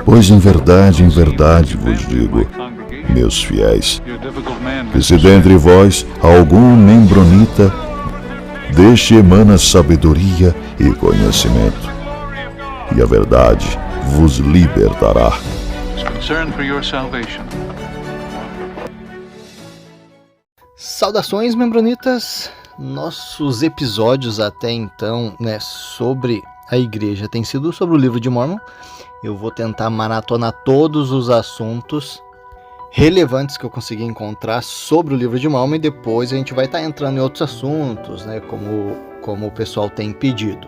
Pois em verdade vos digo, meus fiéis, que se dentre vós algum membronita, deste emana sabedoria e conhecimento, e a verdade vos libertará. Saudações, membronitas! Nossos episódios até então, sobre a igreja têm sido sobre o livro de Mórmon. Eu vou tentar maratonar todos os assuntos relevantes que eu consegui encontrar sobre o livro de Mórmon, e depois a gente vai estar entrando em outros assuntos, como o pessoal tem pedido.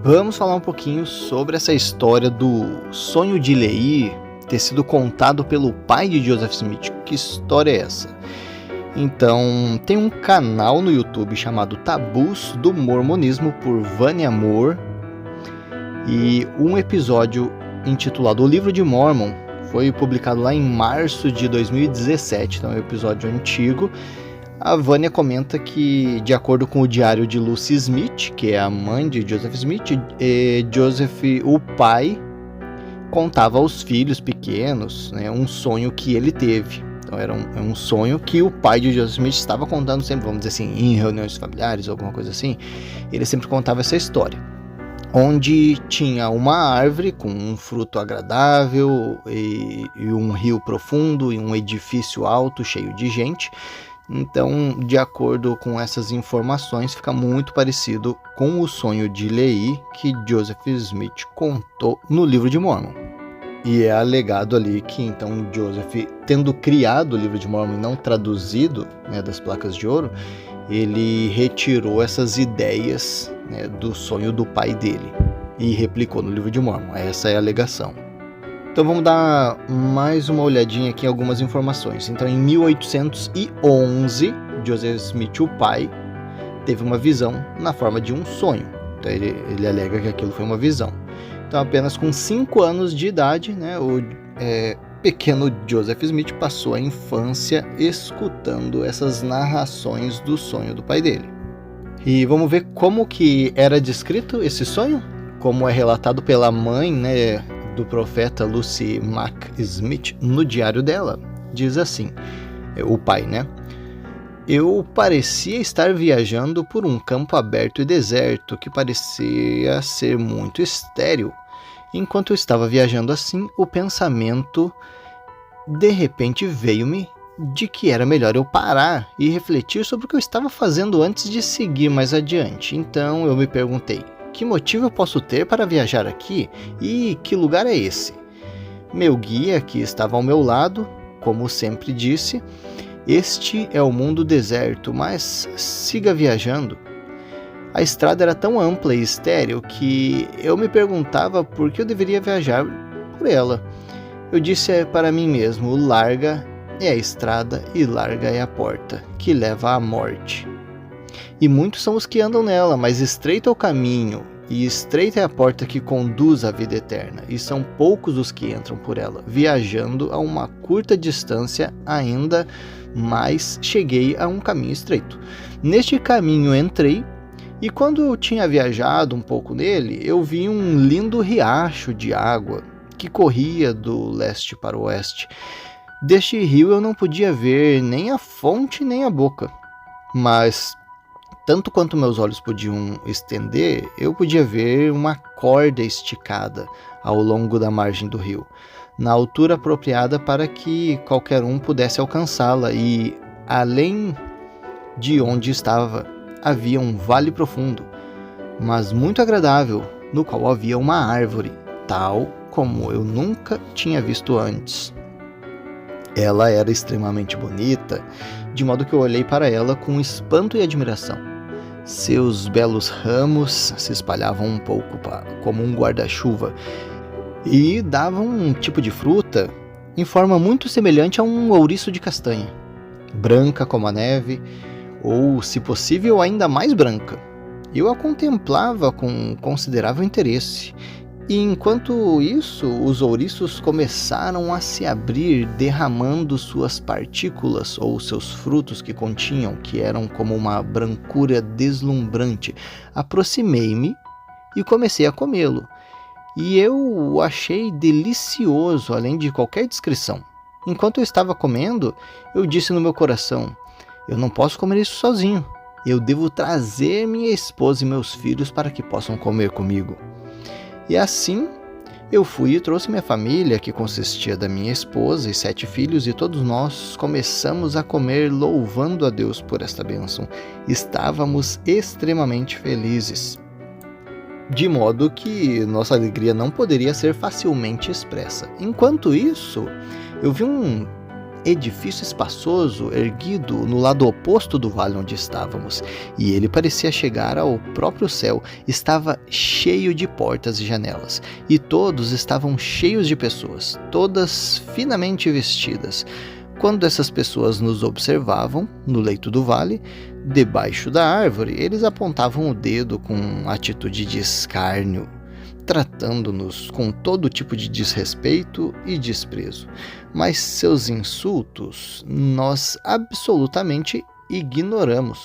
Vamos falar um pouquinho sobre essa história do sonho de Lehi ter sido contado pelo pai de Joseph Smith. Que história é essa? Então, tem um canal no YouTube chamado Tabus do Mormonismo, por Vânia Moore, e um episódio intitulado O Livro de Mórmon foi publicado lá em março de 2017, então é um episódio antigo. A Vânia comenta que, de acordo com o diário de Lucy Smith, que é a mãe de Joseph Smith, Joseph, o pai, contava aos filhos pequenos, um sonho que ele teve. Então era um sonho que o pai de Joseph Smith estava contando sempre, vamos dizer assim, em reuniões familiares, alguma coisa assim. Ele sempre contava essa história, onde tinha uma árvore com um fruto agradável e um rio profundo e um edifício alto cheio de gente. Então, de acordo com essas informações, fica muito parecido com o sonho de Lehi que Joseph Smith contou no livro de Mórmon. E é alegado ali que, então, Joseph, tendo criado o livro de Mórmon e não traduzido, das placas de ouro, ele retirou essas ideias, do sonho do pai dele e replicou no livro de Mórmon. Essa é a alegação. Então vamos dar mais uma olhadinha aqui em algumas informações. Então, em 1811, Joseph Smith, o pai, teve uma visão na forma de um sonho. Então ele alega que aquilo foi uma visão. Então, apenas com 5 anos de idade, o pequeno Joseph Smith passou a infância escutando essas narrações do sonho do pai dele. E vamos ver como que era descrito esse sonho, como é relatado pela mãe, do profeta Lucy Mack Smith no diário dela. Diz assim, o pai, Eu parecia estar viajando por um campo aberto e deserto que parecia ser muito estéril. Enquanto eu estava viajando assim, o pensamento de repente veio-me de que era melhor eu parar e refletir sobre o que eu estava fazendo antes de seguir mais adiante. Então eu me perguntei, que motivo eu posso ter para viajar aqui e que lugar é esse? Meu guia, que estava ao meu lado, como sempre disse, este é o mundo deserto, mas siga viajando. A estrada era tão ampla e estéril que eu me perguntava por que eu deveria viajar por ela. Eu disse para mim mesmo, larga é a estrada e larga é a porta, que leva à morte. E muitos são os que andam nela, mas estreito é o caminho, e estreita é a porta que conduz à vida eterna, e são poucos os que entram por ela, viajando a uma curta distância ainda, mas cheguei a um caminho estreito. Neste caminho entrei, e quando eu tinha viajado um pouco nele, eu vi um lindo riacho de água que corria do leste para o oeste. Deste rio eu não podia ver nem a fonte nem a boca, mas tanto quanto meus olhos podiam estender, eu podia ver uma corda esticada ao longo da margem do rio, na altura apropriada para que qualquer um pudesse alcançá-la, e além de onde estava havia um vale profundo, mas muito agradável, no qual havia uma árvore, tal como eu nunca tinha visto antes. Ela era extremamente bonita, de modo que eu olhei para ela com espanto e admiração. Seus belos ramos se espalhavam um pouco como um guarda-chuva e davam um tipo de fruta em forma muito semelhante a um ouriço de castanha, branca como a neve, ou, se possível, ainda mais branca. Eu a contemplava com considerável interesse, e enquanto isso, os ouriços começaram a se abrir, derramando suas partículas ou seus frutos que continham, que eram como uma brancura deslumbrante. Aproximei-me e comecei a comê-lo. e eu o achei delicioso, além de qualquer descrição. Enquanto eu estava comendo, eu disse no meu coração: eu não posso comer isso sozinho. Eu devo trazer minha esposa e meus filhos para que possam comer comigo. E assim, eu fui e trouxe minha família, que consistia da minha esposa e 7 filhos, e todos nós começamos a comer louvando a Deus por esta bênção. Estávamos extremamente felizes, de modo que nossa alegria não poderia ser facilmente expressa. Enquanto isso, eu vi um edifício espaçoso erguido no lado oposto do vale onde estávamos, e ele parecia chegar ao próprio céu. Estava cheio de portas e janelas, e todos estavam cheios de pessoas, todas finamente vestidas. Quando essas pessoas nos observavam no leito do vale, debaixo da árvore, eles apontavam o dedo com atitude de escárnio, tratando-nos com todo tipo de desrespeito e desprezo. Mas seus insultos nós absolutamente ignoramos.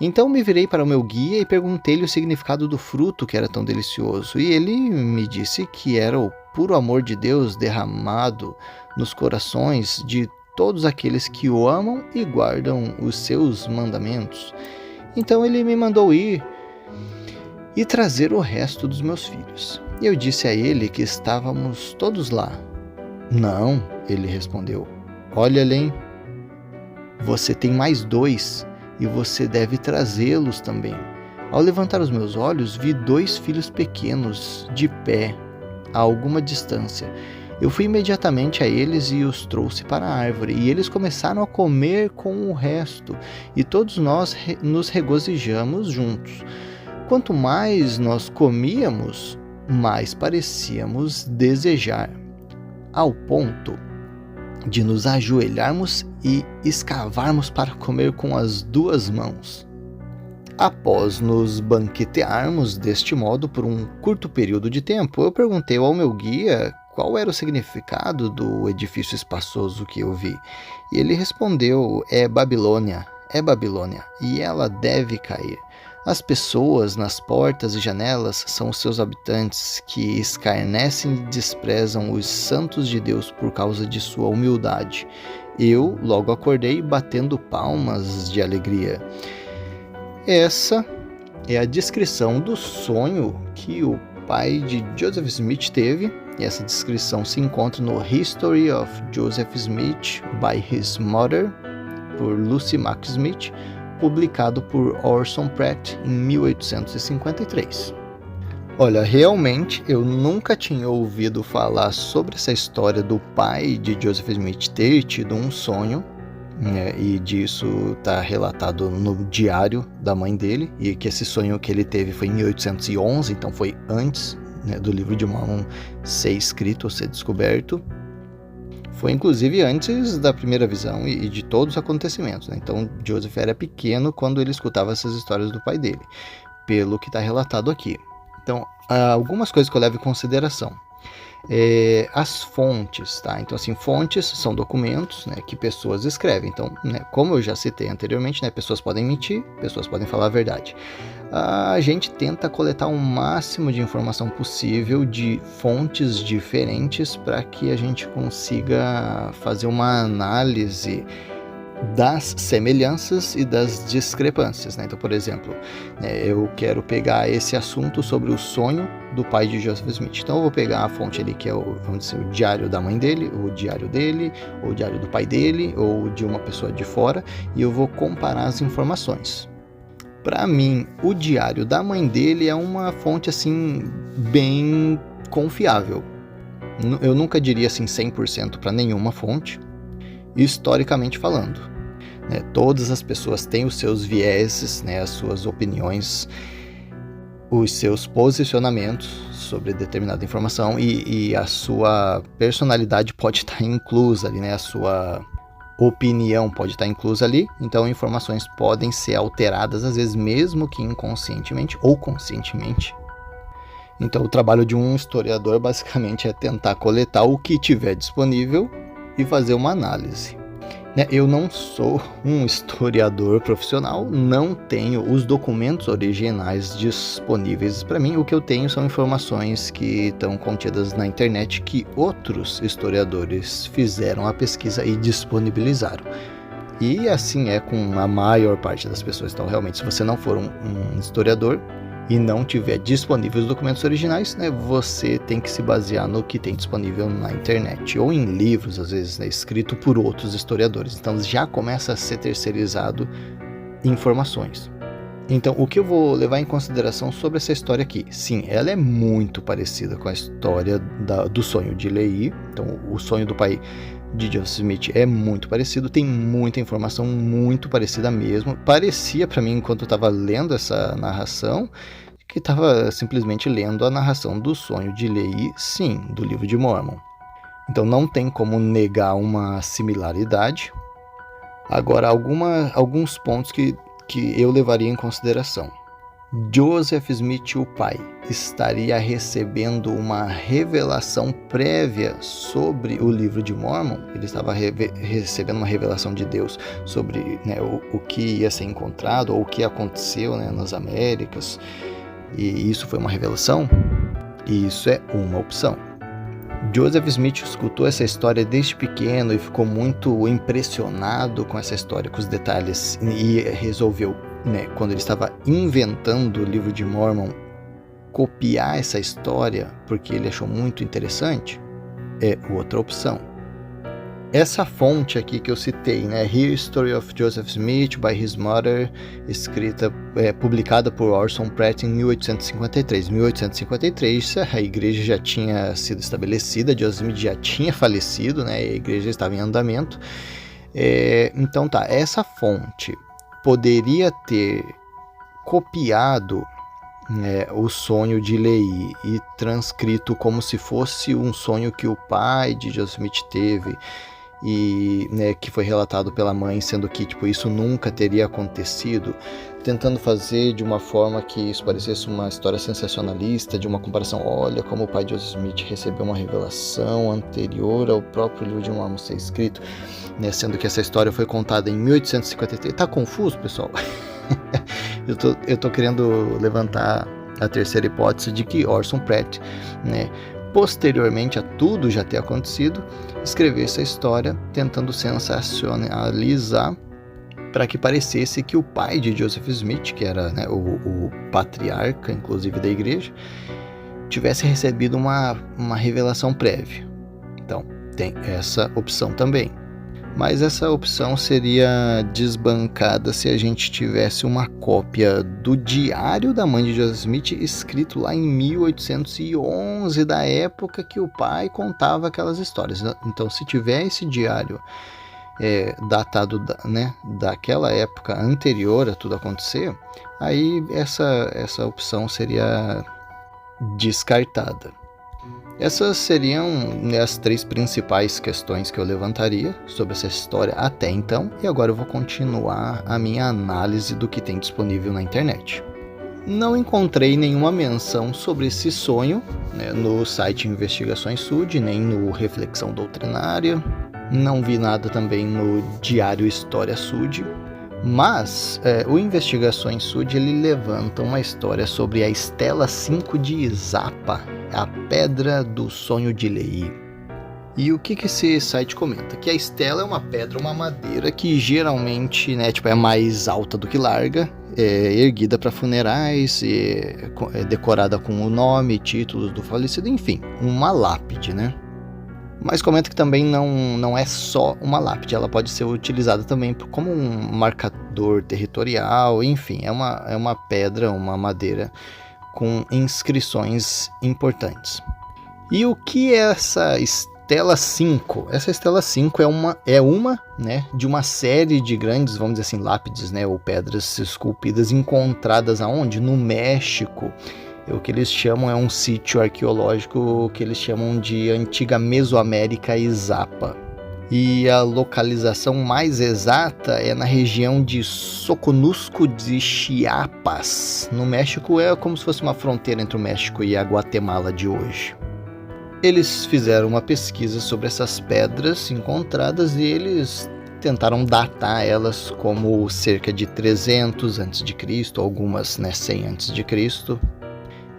Então me virei para o meu guia e perguntei-lhe o significado do fruto que era tão delicioso, e ele me disse que era o puro amor de Deus derramado nos corações de todos aqueles que o amam e guardam os seus mandamentos. Então ele me mandou ir e trazer o resto dos meus filhos. E eu disse a ele que estávamos todos lá. Não, ele respondeu. Olha, além, você tem mais 2 e você deve trazê-los também. Ao levantar os meus olhos, vi 2 filhos pequenos de pé a alguma distância. Eu fui imediatamente a eles e os trouxe para a árvore, e eles começaram a comer com o resto, e todos nós nos regozijamos juntos. Quanto mais nós comíamos, mais parecíamos desejar, ao ponto de nos ajoelharmos e escavarmos para comer com as 2 mãos. Após nos banquetearmos deste modo por um curto período de tempo, eu perguntei ao meu guia qual era o significado do edifício espaçoso que eu vi. E ele respondeu: é Babilônia, e ela deve cair. As pessoas nas portas e janelas são os seus habitantes, que escarnecem e desprezam os santos de Deus por causa de sua humildade. Eu logo acordei batendo palmas de alegria. Essa é a descrição do sonho que o pai de Joseph Smith teve, e essa descrição se encontra no History of Joseph Smith by His Mother, por Lucy Mack Smith, publicado por Orson Pratt em 1853. Olha, realmente eu nunca tinha ouvido falar sobre essa história do pai de Joseph Smith ter tido um sonho, né, e disso está relatado no diário da mãe dele, e que esse sonho que ele teve foi em 1811, então foi antes, né, do livro de Mormon ser escrito ou ser descoberto. Foi inclusive antes da primeira visão e de todos os acontecimentos, né? Então Joseph era pequeno quando ele escutava essas histórias do pai dele, pelo que está relatado aqui. Então, algumas coisas que eu levo em consideração. As fontes, tá? Então, assim, fontes são documentos, né, que pessoas escrevem. Então, né, como eu já citei anteriormente, né, pessoas podem mentir, pessoas podem falar a verdade. A gente tenta coletar o máximo de informação possível de fontes diferentes para que a gente consiga fazer uma análise das semelhanças e das discrepâncias, né? Então, por exemplo, eu quero pegar esse assunto sobre o sonho do pai de Joseph Smith. Então eu vou pegar a fonte ali que é vamos dizer, o diário da mãe dele, o diário dele, ou o diário do pai dele, ou de uma pessoa de fora, e eu vou comparar as informações. Para mim, o diário da mãe dele é uma fonte assim bem confiável. Eu nunca diria assim 100% para nenhuma fonte, historicamente falando. Todas as pessoas têm os seus vieses, né, as suas opiniões, os seus posicionamentos sobre determinada informação, e a sua personalidade pode estar inclusa ali, né, a sua opinião pode estar inclusa ali. Então informações podem ser alteradas às vezes mesmo que inconscientemente ou conscientemente. Então o trabalho de um historiador basicamente é tentar coletar o que tiver disponível e fazer uma análise. Eu não sou um historiador profissional, não tenho os documentos originais disponíveis para mim. O que eu tenho são informações que estão contidas na internet que outros historiadores fizeram a pesquisa e disponibilizaram. E assim é com a maior parte das pessoas. Então, realmente, se você não for um historiador e não tiver disponíveis os documentos originais, você tem que se basear no que tem disponível na internet ou em livros, às vezes, escrito por outros historiadores. Então já começa a ser terceirizado informações. Então, o que eu vou levar em consideração sobre essa história aqui? Sim, ela é muito parecida com a história do sonho de Lehi. Então, o sonho do pai de Joseph Smith é muito parecido, tem muita informação muito parecida mesmo. Parecia para mim, enquanto eu estava lendo essa narração, que estava simplesmente lendo a narração do sonho de Lehi, sim, do livro de Mormon. Então não tem como negar uma similaridade. Agora, alguns pontos que eu levaria em consideração. Joseph Smith, o pai, estaria recebendo uma revelação prévia sobre o livro de Mormon. Ele estava recebendo uma revelação de Deus sobre o que ia ser encontrado ou o que aconteceu nas Américas. E isso foi uma revelação? E isso é uma opção. Joseph Smith escutou essa história desde pequeno e ficou muito impressionado com essa história, com os detalhes, e resolveu, quando ele estava inventando o livro de Mormon, copiar essa história porque ele achou muito interessante. É outra opção. Essa fonte aqui que eu citei, History of Joseph Smith by His Mother, publicada por Orson Pratt em 1853. 1853, a igreja já tinha sido estabelecida, Joseph Smith já tinha falecido, a igreja estava em andamento. Então essa fonte poderia ter copiado o sonho de Lehi e transcrito como se fosse um sonho que o pai de Joseph Smith teve, e que foi relatado pela mãe, sendo que isso nunca teria acontecido, tentando fazer de uma forma que isso parecesse uma história sensacionalista, de uma comparação. Olha como o pai de Joseph Smith recebeu uma revelação anterior ao próprio livro de Mormon ser escrito, sendo que essa história foi contada em 1853. Tá confuso, pessoal? eu tô querendo levantar a terceira hipótese de que Orson Pratt, posteriormente a tudo já ter acontecido, escreveu essa história tentando sensacionalizar para que parecesse que o pai de Joseph Smith, que era o patriarca, inclusive, da igreja, tivesse recebido uma revelação prévia. Então, tem essa opção também. Mas essa opção seria desbancada se a gente tivesse uma cópia do diário da mãe de Joseph Smith, escrito lá em 1811, da época que o pai contava aquelas histórias. Então, se tiver esse diário datado daquela época anterior a tudo acontecer, aí essa opção seria descartada. Essas seriam as três principais questões que eu levantaria sobre essa história até então, e agora eu vou continuar a minha análise do que tem disponível na internet. Não encontrei nenhuma menção sobre esse sonho no site Investigações Sud, nem no Reflexão Doutrinária, não vi nada também no Diário História Sud, mas o Investigações Sud ele levanta uma história sobre a Estela 5 de Izapa, a Pedra do Sonho de Lehi. E o que esse site comenta? Que a estela é uma pedra, uma madeira que geralmente é mais alta do que larga, erguida para funerais, decorada com o nome, títulos do falecido, enfim, uma lápide, Mas comenta que também não é só uma lápide, ela pode ser utilizada também como um marcador territorial, enfim, é uma pedra, uma madeira com inscrições importantes. E o que é essa Estela 5? Essa Estela 5 é uma de uma série de grandes, vamos dizer assim, lápides, ou pedras esculpidas encontradas aonde? No México. O que eles chamam é um sítio arqueológico que eles chamam de Antiga Mesoamérica Izapa. E a localização mais exata é na região de Soconusco de Chiapas. No México é como se fosse uma fronteira entre o México e a Guatemala de hoje. Eles fizeram uma pesquisa sobre essas pedras encontradas e eles tentaram datar elas como cerca de 300 a.C., algumas 100 a.C.,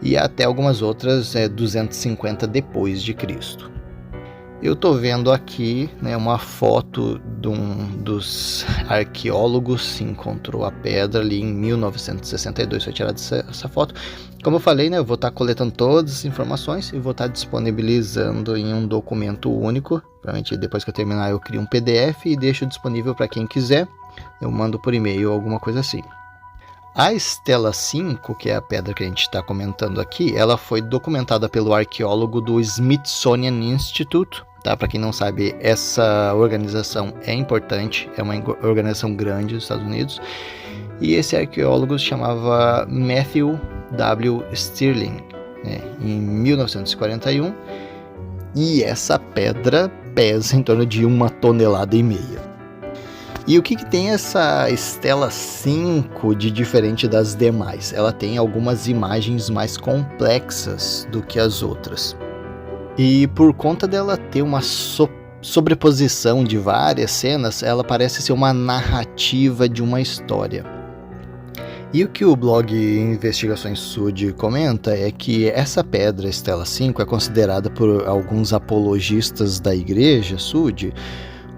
e até algumas outras 250 depois de Cristo. Eu estou vendo aqui uma foto de um dos arqueólogos que encontrou a pedra ali em 1962, foi tirada essa foto. Como eu falei, eu vou estar coletando todas as informações e vou estar disponibilizando em um documento único. Provavelmente depois que eu terminar eu crio um PDF e deixo disponível para quem quiser. Eu mando por e-mail ou alguma coisa assim. A Estela 5, que é a pedra que a gente está comentando aqui, ela foi documentada pelo arqueólogo do Smithsonian Institute. Tá? Para quem não sabe, essa organização é importante, é uma organização grande dos Estados Unidos. E esse arqueólogo se chamava Matthew W. Stirling, em 1941. E essa pedra pesa em torno de 1,5 toneladas. E o que tem essa Estela 5 de diferente das demais? Ela tem algumas imagens mais complexas do que as outras. E por conta dela ter uma sobreposição de várias cenas, ela parece ser uma narrativa de uma história. E o que o blog Investigações Sud comenta é que essa pedra Estela 5 é considerada por alguns apologistas da Igreja Sud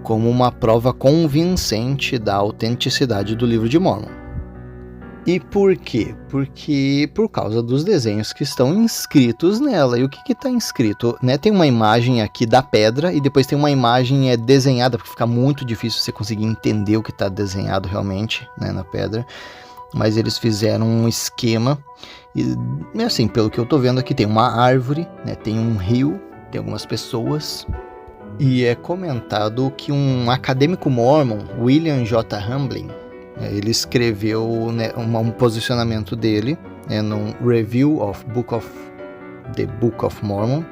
como uma prova convincente da autenticidade do Livro de Mórmon. E por quê? Porque por causa dos desenhos que estão inscritos nela. E o que está inscrito? Tem uma imagem aqui da pedra e depois tem uma imagem desenhada, porque fica muito difícil você conseguir entender o que está desenhado realmente na pedra. Mas eles fizeram um esquema e, assim, pelo que eu estou vendo aqui, tem uma árvore, tem um rio, tem algumas pessoas. E é comentado que um acadêmico mormon, William J. Hamblin, ele escreveu um posicionamento dele no Review of the Book of Mormon.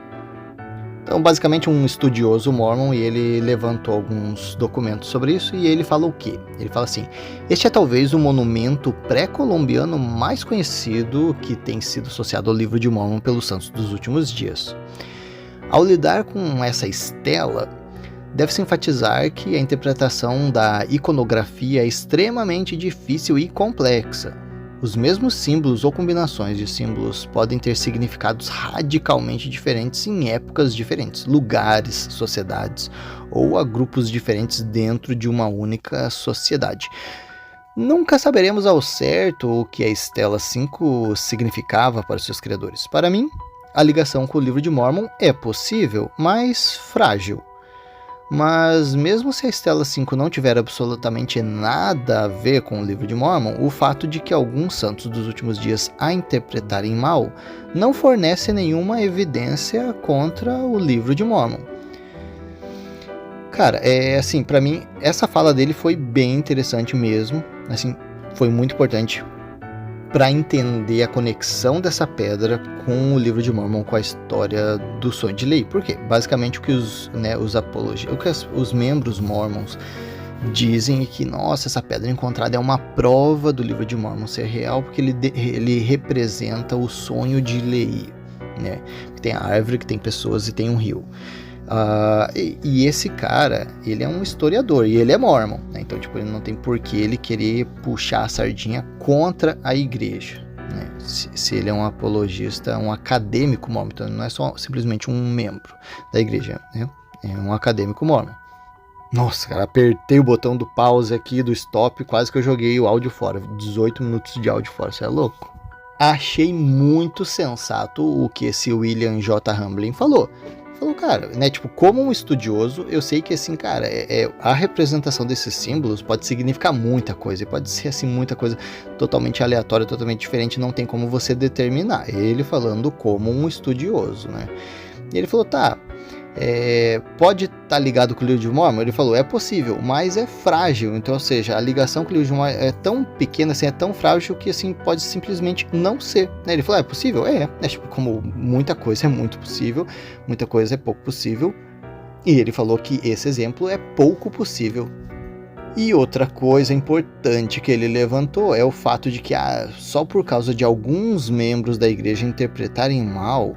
Então, basicamente, um estudioso mormon, e ele levantou alguns documentos sobre isso, e ele fala o quê? Ele fala assim: este é talvez o monumento pré-colombiano mais conhecido que tem sido associado ao Livro de Mórmon pelos santos dos últimos dias. Ao lidar com essa estela, deve-se enfatizar que a interpretação da iconografia é extremamente difícil e complexa. Os mesmos símbolos ou combinações de símbolos podem ter significados radicalmente diferentes em épocas diferentes, lugares, sociedades ou a grupos diferentes dentro de uma única sociedade. Nunca saberemos ao certo o que a Estela 5 significava para os seus criadores. Para mim, a ligação com o Livro de Mórmon é possível, mas frágil. Mas mesmo se a Estela 5 não tiver absolutamente nada a ver com o Livro de Mórmon, o fato de que alguns santos dos últimos dias a interpretarem mal não fornece nenhuma evidência contra o Livro de Mórmon. Cara, assim, pra mim, essa fala dele foi bem interessante mesmo, assim, foi muito importante para entender a conexão dessa pedra com o Livro de Mórmon, com a história do sonho de Lehi. Por quê? Basicamente o que os membros mormons dizem é que, nossa, essa pedra encontrada é uma prova do Livro de Mórmon ser real, porque ele representa o sonho de Lehi, que tem a árvore, que tem pessoas e tem um rio. E esse cara, ele é um historiador e ele é mormon, então ele não tem por que ele querer puxar a sardinha contra a igreja, se ele é um apologista, um acadêmico mormon, então não é só simplesmente um membro da igreja, é um acadêmico mormon. Nossa, cara, apertei o botão do pause aqui, do stop, quase que eu joguei o áudio fora, 18 minutos de áudio fora, você é louco? Achei muito sensato o que esse William J. Hamblin falou, cara, como um estudioso, eu sei que, assim, cara, a representação desses símbolos pode significar muita coisa, e pode ser, assim, muita coisa totalmente aleatória, totalmente diferente, não tem como você determinar. Ele falando como um estudioso, E ele falou, pode estar ligado com o Livro de Mórmon? Ele falou, é possível, mas é frágil. Então, ou seja, a ligação com o Livro de Mórmon é tão pequena, assim, é tão frágil que, assim, pode simplesmente não ser. Ele falou, é possível? Como muita coisa é muito possível, muita coisa é pouco possível. E ele falou que esse exemplo é pouco possível. E outra coisa importante que ele levantou é o fato de que só por causa de alguns membros da igreja interpretarem mal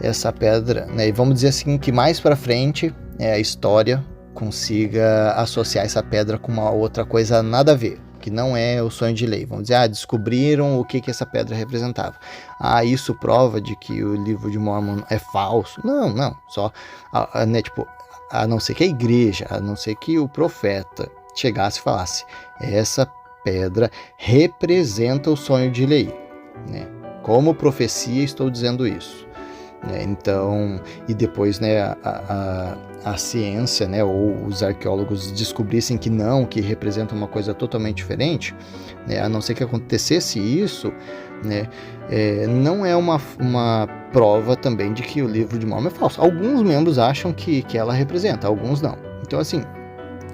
essa pedra, e vamos dizer assim que mais para frente a história consiga associar essa pedra com uma outra coisa nada a ver, que não é o sonho de Lehi. Vamos dizer, descobriram o que essa pedra representava. Isso prova de que o livro de Mormon é falso. Não, só, né, tipo, a não ser que a igreja, a não ser que o profeta chegasse e falasse, essa pedra representa o sonho de Lehi, né? Como profecia estou dizendo isso. Então, e depois, né, a ciência, né, ou os arqueólogos descobrissem que não, que representa uma coisa totalmente diferente, né, a não ser que acontecesse isso, né, não é uma prova também de que o livro de Mormon é falso. Alguns membros acham que ela representa, alguns não. Então, assim,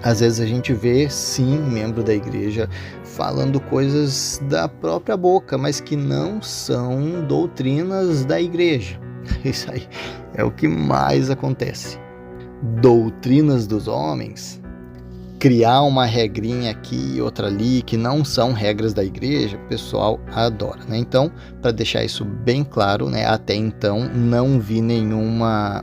às vezes a gente vê, sim, membro da igreja falando coisas da própria boca, mas que não são doutrinas da igreja. Isso aí é o que mais acontece. Doutrinas dos homens, criar uma regrinha aqui e outra ali, que não são regras da igreja, o pessoal adora, né? Então, para deixar isso bem claro, né, até então não vi nenhuma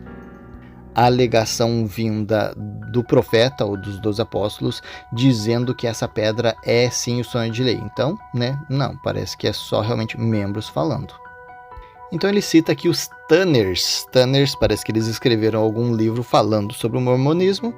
alegação vinda do profeta ou dos 12 apóstolos dizendo que essa pedra é sim o sonho de Lehi. Então, né, não, parece que é só realmente membros falando. Então ele cita aqui os Tanners. Tanners, parece que eles escreveram algum livro falando sobre o mormonismo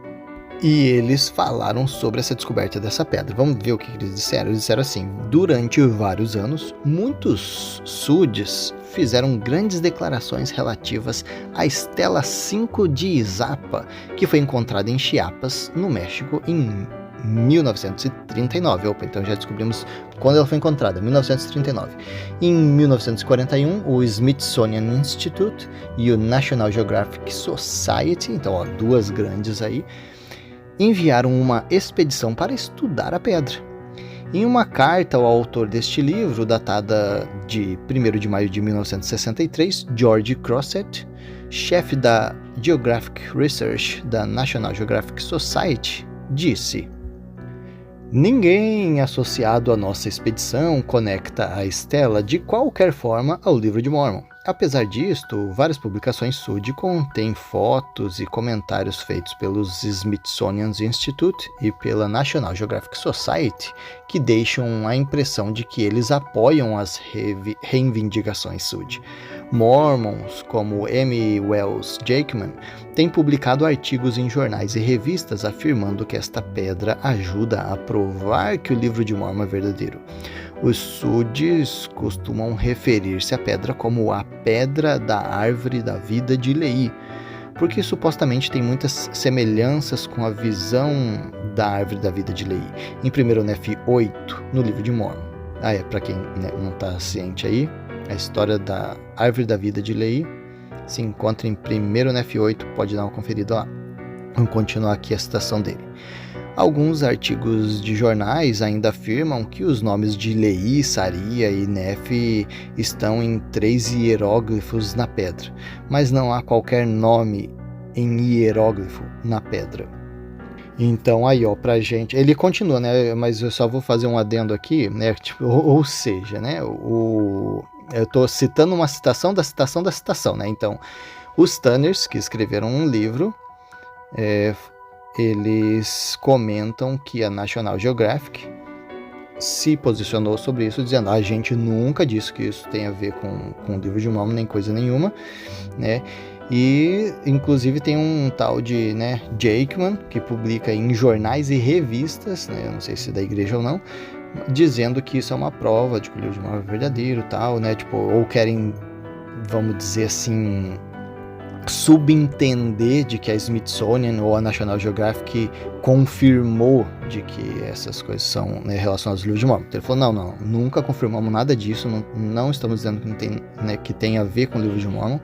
e eles falaram sobre essa descoberta dessa pedra. Vamos ver o que eles disseram. Eles disseram assim: durante vários anos, muitos Sudes fizeram grandes declarações relativas à Estela 5 de Izapa, que foi encontrada em Chiapas, no México, em 1939. Então já descobrimos quando ela foi encontrada, 1939. Em 1941, o Smithsonian Institute e o National Geographic Society, então duas grandes aí, enviaram uma expedição para estudar a pedra. Em uma carta ao autor deste livro, datada de 1º de maio de 1963, George Crosset, chefe da Geographic Research da National Geographic Society, disse: ninguém associado à nossa expedição conecta a estela de qualquer forma ao livro de Mormon. Apesar disto, várias publicações Sud contêm fotos e comentários feitos pelos Smithsonian Institute e pela National Geographic Society que deixam a impressão de que eles apoiam as reivindicações Sud. Mormons, como M. Wells Jackman, têm publicado artigos em jornais e revistas afirmando que esta pedra ajuda a provar que o livro de Mormon é verdadeiro. Os Sudes costumam referir-se à pedra como a pedra da árvore da vida de Lehi, porque supostamente tem muitas semelhanças com a visão da árvore da vida de Lehi, em 1 Nefi 8, no livro de Mormon. Para quem não está ciente aí, a história da árvore da vida de Lehi se encontra em 1 Nefi 8, pode dar uma conferida lá. Vamos continuar aqui a citação dele. Alguns artigos de jornais ainda afirmam que os nomes de Lehi, Saria e Nefi estão em 3 hieróglifos na pedra, mas não há qualquer nome em hieróglifo na pedra. Então aí, pra gente, ele continua, né, mas eu só vou fazer um adendo aqui, né, tipo, ou seja, né, eu estou citando uma citação da citação da citação, né, então, os Tanners, que escreveram um livro, eles comentam que a National Geographic se posicionou sobre isso, dizendo: a gente nunca disse que isso tem a ver com o livro de Mormon, nem coisa nenhuma, né? E, inclusive, tem um tal de Jackman, que publica em jornais e revistas, né? Eu não sei se é da igreja ou não, dizendo que isso é uma prova de que o livro de Mormon é verdadeiro, tal, né? Tipo, ou querem, vamos dizer assim, subentender de que a Smithsonian ou a National Geographic confirmou de que essas coisas são relacionadas ao livro de Mormon. Então ele falou: não, nunca confirmamos nada disso, não estamos dizendo que tem a ver com o livro de Mormon.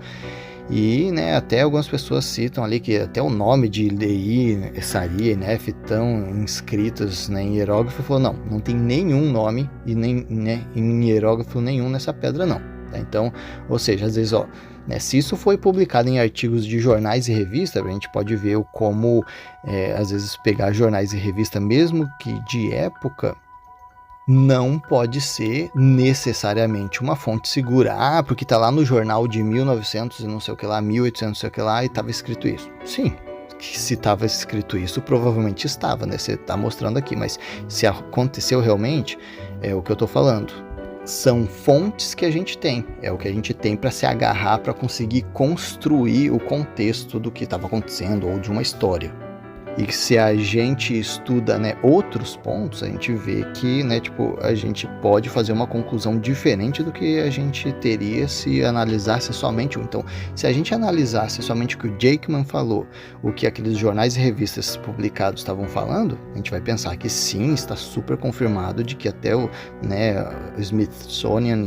E até algumas pessoas citam ali que até o nome de Lehi, Saria e Nefi estão inscritos em hieróglifo. Ele falou: não tem nenhum nome e nem em hieróglifo nenhum nessa pedra não. Então, ou seja, às vezes, se isso foi publicado em artigos de jornais e revistas, a gente pode ver como, às vezes, pegar jornais e revistas, mesmo que de época, não pode ser necessariamente uma fonte segura. Porque está lá no jornal de 1900 e não sei o que lá, 1800 não sei o que lá, e estava escrito isso. Sim, se estava escrito isso, provavelmente estava, né? Você está mostrando aqui, mas se aconteceu realmente, é o que eu estou falando. São fontes que a gente tem, é o que a gente tem para se agarrar, para conseguir construir o contexto do que estava acontecendo ou de uma história. E se a gente estuda, né, outros pontos, a gente vê que, né, tipo, a gente pode fazer uma conclusão diferente do que a gente teria se analisasse somente um. Então, se a gente analisasse somente o que o Jakeman falou, o que aqueles jornais e revistas publicados estavam falando, a gente vai pensar que sim, está super confirmado de que até o Smithsonian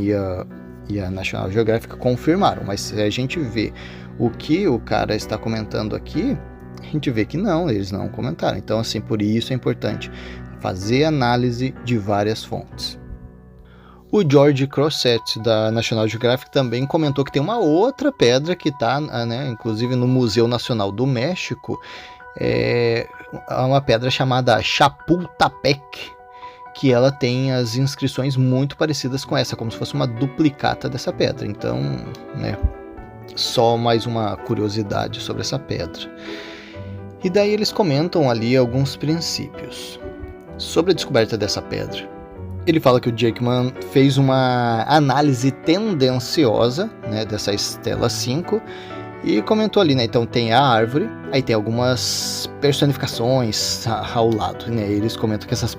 e a National Geographic confirmaram. Mas se a gente vê o que o cara está comentando aqui, a gente vê que não, eles não comentaram. Então, assim, por isso é importante fazer análise de várias fontes. O George Crosset, da National Geographic, também comentou que tem uma outra pedra que está, né, inclusive no Museu Nacional do México, é uma pedra chamada Chapultepec, que ela tem as inscrições muito parecidas com essa, como se fosse uma duplicata dessa pedra. Então, né, só mais uma curiosidade sobre essa pedra. E daí eles comentam ali alguns princípios sobre a descoberta dessa pedra. Ele fala que o Jakeman fez uma análise tendenciosa, né, dessa estela 5 e comentou ali, né, então tem a árvore, aí tem algumas personificações ao lado, né, eles comentam que essas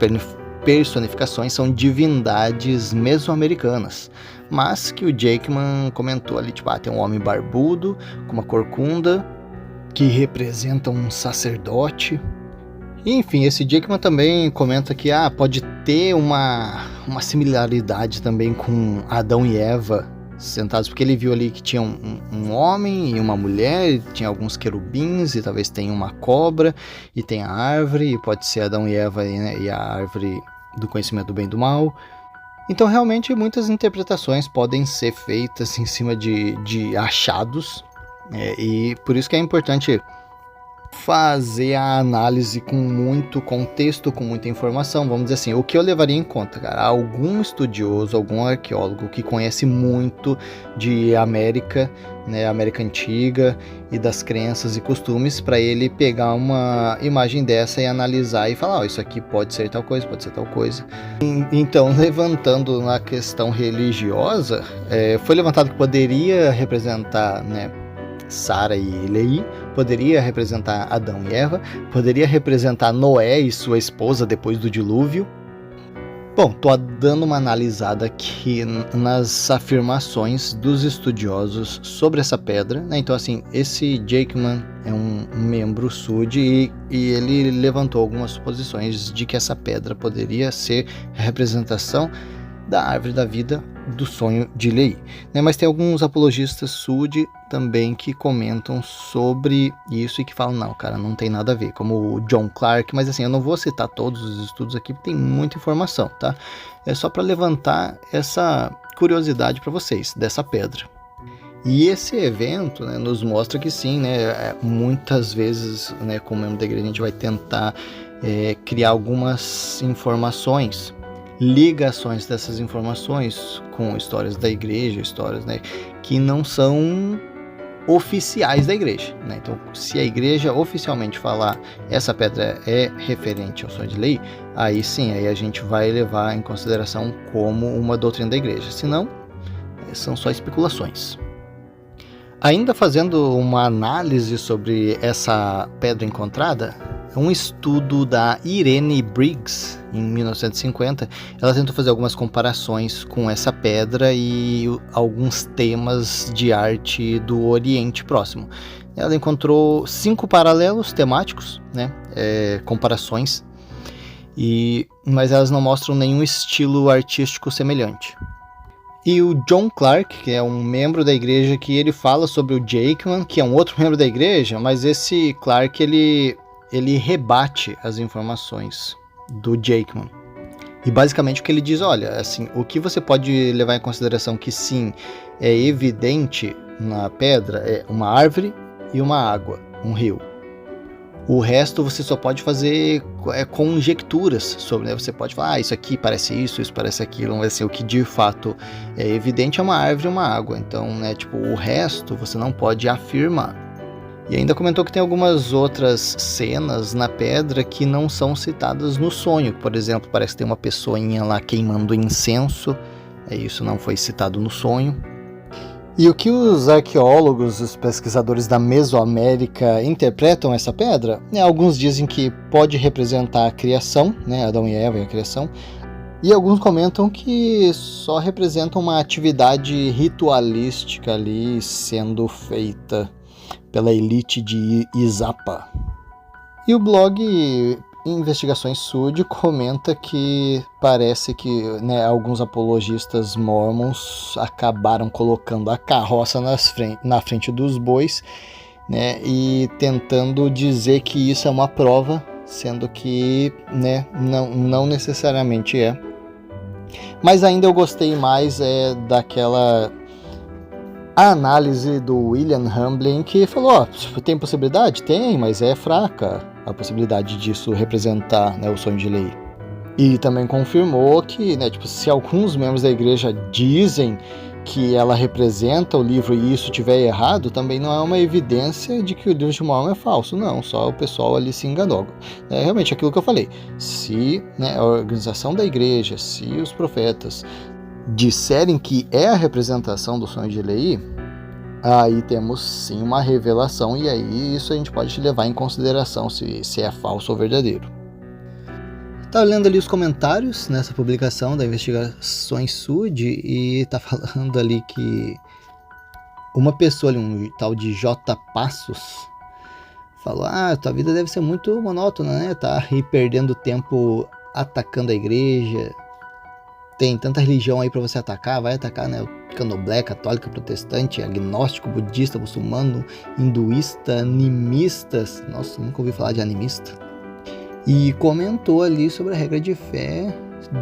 personificações são divindades mesoamericanas, mas que o Jakeman comentou ali, tipo, tem um homem barbudo com uma corcunda que representa um sacerdote. E, enfim, esse Jakeman também comenta que pode ter uma similaridade também com Adão e Eva sentados, porque ele viu ali que tinha um homem e uma mulher, tinha alguns querubins e talvez tenha uma cobra e tem a árvore, e pode ser Adão e Eva, né, e a árvore do conhecimento do bem e do mal. Então, realmente, muitas interpretações podem ser feitas em cima de achados. E por isso que é importante fazer a análise com muito contexto, com muita informação. Vamos dizer assim, o que eu levaria em conta, cara? Algum estudioso, algum arqueólogo que conhece muito de América, né, América Antiga e das crenças e costumes, para ele pegar uma imagem dessa e analisar e falar, isso aqui pode ser tal coisa, pode ser tal coisa. Então, levantando na questão religiosa, foi levantado que poderia representar, né, Sara e Leí, poderia representar Adão e Eva, poderia representar Noé e sua esposa depois do dilúvio. Bom, tô dando uma analisada aqui nas afirmações dos estudiosos sobre essa pedra, né? Então, assim, esse Jakeman é um membro SUD e ele levantou algumas suposições de que essa pedra poderia ser a representação da árvore da vida do sonho de Leí, né? Mas tem alguns apologistas SUD também que comentam sobre isso e que falam, não, cara, não tem nada a ver, como o John Clark, mas assim, eu não vou citar todos os estudos aqui, porque tem muita informação, tá? É só para levantar essa curiosidade para vocês, dessa pedra. E esse evento, né, nos mostra que sim, né, muitas vezes, né, como membro da igreja, a gente vai tentar criar algumas informações, ligações dessas informações com histórias da igreja, histórias, né, que não são oficiais da igreja, né? Então, se a igreja oficialmente falar essa pedra é referente ao sonho de Leí, aí sim, aí a gente vai levar em consideração como uma doutrina da igreja, senão são só especulações. Ainda fazendo uma análise sobre essa pedra encontrada, um estudo da Irene Briggs, em 1950, ela tentou fazer algumas comparações com essa pedra e alguns temas de arte do Oriente Próximo. Ela encontrou 5 paralelos temáticos, né, comparações, mas elas não mostram nenhum estilo artístico semelhante. E o John Clark, que é um membro da igreja, que ele fala sobre o Jakeman, que é um outro membro da igreja, mas esse Clark, ele rebate as informações do Jakeman. E basicamente o que ele diz, olha, assim, o que você pode levar em consideração que sim, é evidente na pedra, é uma árvore e uma água, um rio. O resto você só pode fazer conjecturas sobre, né? Você pode falar, isso aqui parece isso parece aquilo, mas assim, o que de fato é evidente é uma árvore e uma água. Então, né, tipo, o resto você não pode afirmar. E ainda comentou que tem algumas outras cenas na pedra que não são citadas no sonho. Por exemplo, parece que tem uma pessoinha lá queimando incenso. Isso não foi citado no sonho. E o que os arqueólogos, os pesquisadores da Mesoamérica interpretam essa pedra? Alguns dizem que pode representar a criação, Adão e Eva e a criação. E alguns comentam que só representa uma atividade ritualística ali sendo feita pela elite de Izapa. E o blog Investigações Sud comenta que parece que alguns apologistas mormons acabaram colocando a carroça na frente dos bois, e tentando dizer que isso é uma prova, sendo que não necessariamente é. Mas ainda eu gostei mais daquela análise do William Hamblin, que falou, tem possibilidade? Tem, mas é fraca a possibilidade disso representar o sonho de Lehi. E também confirmou que se alguns membros da igreja dizem que ela representa o livro e isso estiver errado, também não é uma evidência de que o livro de Mormon é falso, não, só o pessoal ali se enganou. É realmente aquilo que eu falei, se a organização da igreja, se os profetas disserem que é a representação do sonho de Lehi, aí temos sim uma revelação, e aí isso a gente pode levar em consideração se é falso ou verdadeiro. Estava lendo ali os comentários nessa publicação da Investigações Sud e tá falando ali que uma pessoa ali, um tal de J. Passos, falou, tua vida deve ser muito monótona, tá aí perdendo tempo atacando a igreja, tem tanta religião aí para você atacar, vai atacar, o candomblé, católico, protestante, agnóstico, budista, muçulmano, hinduísta, animistas, nossa, nunca ouvi falar de animista. E comentou ali sobre a regra de fé,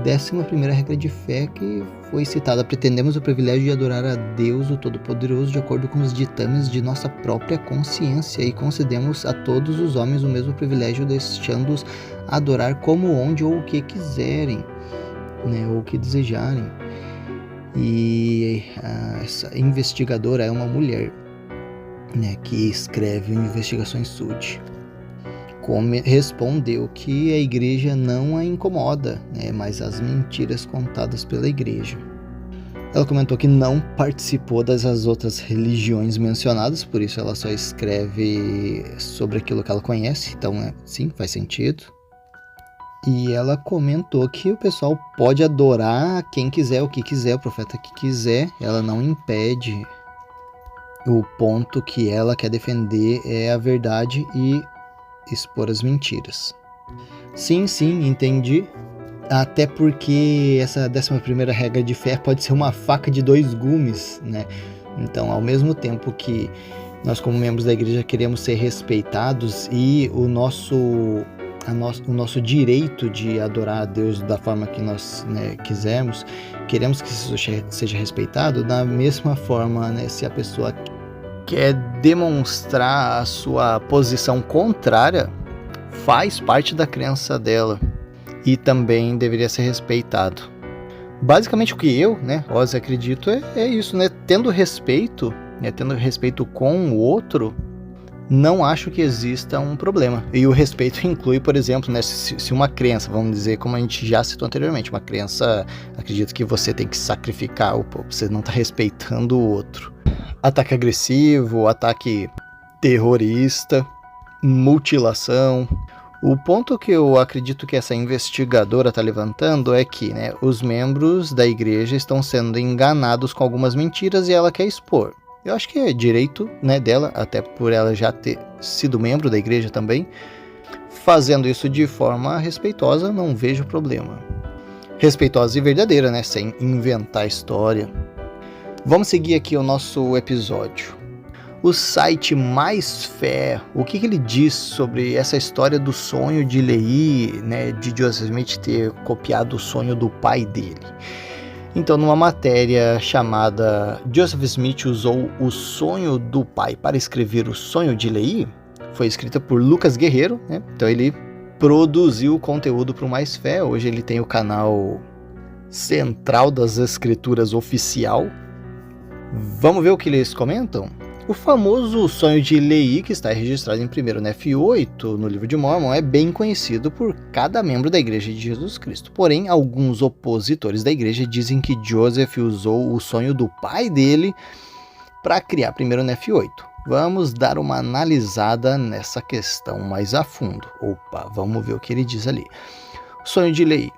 11ª regra de fé que foi citada: pretendemos o privilégio de adorar a Deus, o Todo-Poderoso, de acordo com os ditames de nossa própria consciência, e concedemos a todos os homens o mesmo privilégio, deixando-os adorar como, onde ou o que quiserem, ou o que desejarem. E essa investigadora é uma mulher, que escreve Investigações Sud. Respondeu que a igreja não a incomoda, mas as mentiras contadas pela igreja. Ela comentou que não participou das outras religiões mencionadas, por isso ela só escreve sobre aquilo que ela conhece, então sim, faz sentido. E ela comentou que o pessoal pode adorar quem quiser, o que quiser, o profeta que quiser, ela não impede. O ponto que ela quer defender é a verdade e expor as mentiras. Sim, entendi. Até porque essa 11ª regra de fé pode ser uma faca de dois gumes, Então, ao mesmo tempo que nós, como membros da igreja, queremos ser respeitados e o nosso nosso direito de adorar a Deus da forma que nós quisermos, queremos que isso seja respeitado. Da mesma forma, se a pessoa quer demonstrar a sua posição contrária, faz parte da crença dela e também deveria ser respeitado. Basicamente o que eu, Ozzy, acredito é isso, tendo respeito com o outro, não acho que exista um problema. E o respeito inclui, por exemplo, se uma crença, vamos dizer, como a gente já citou anteriormente, uma crença, acredito que você tem que sacrificar, você não está respeitando o outro. Ataque agressivo, ataque terrorista, mutilação. O ponto que eu acredito que essa investigadora está levantando é que os membros da igreja estão sendo enganados com algumas mentiras e ela quer expor. Eu acho que é direito dela, até por ela já ter sido membro da igreja também. Fazendo isso de forma respeitosa, não vejo problema. Respeitosa e verdadeira, sem inventar história. Vamos seguir aqui o nosso episódio. O site Mais Fé, o que ele diz sobre essa história do sonho de Lehi, de Joseph Smith ter copiado o sonho do pai dele. Então, numa matéria chamada Joseph Smith usou o sonho do pai para escrever o sonho de Lehi, foi escrita por Lucas Guerreiro, Então ele produziu conteúdo para o Mais Fé. Hoje ele tem o canal Central das Escrituras Oficial. Vamos ver o que eles comentam? O famoso sonho de Lehi, que está registrado em 1º Nefi 8, no livro de Mórmon, é bem conhecido por cada membro da Igreja de Jesus Cristo. Porém, alguns opositores da Igreja dizem que Joseph usou o sonho do pai dele para criar 1º Nefi 8. Vamos dar uma analisada nessa questão mais a fundo. Vamos ver o que ele diz ali. O sonho de Lehi.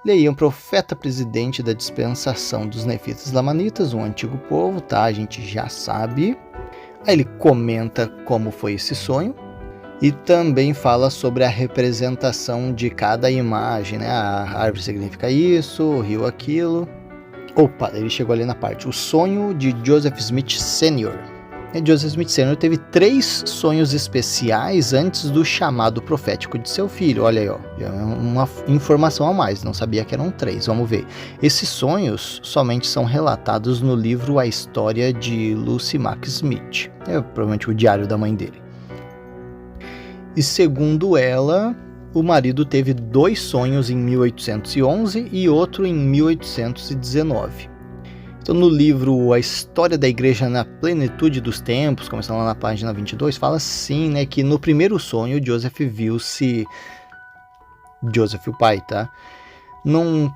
Lehi é um profeta presidente da dispensação dos Nefitas Lamanitas, um antigo povo, tá? A gente já sabe. Aí ele comenta como foi esse sonho e também fala sobre a representação de cada imagem, né? A árvore significa isso, o rio aquilo. Ele chegou ali na parte. O sonho de Joseph Smith Sr. Joseph Smith Sr. teve 3 sonhos especiais antes do chamado profético de seu filho. Olha aí, ó, uma informação a mais, não sabia que eram 3, vamos ver. Esses sonhos somente são relatados no livro A História de Lucy Mack Smith, provavelmente o diário da mãe dele. E segundo ela, o marido teve 2 sonhos em 1811 e outro em 1819. Então, no livro A História da Igreja na Plenitude dos Tempos, começando lá na página 22, fala assim, né, que no primeiro sonho, Joseph viu-se, Joseph o pai, tá, num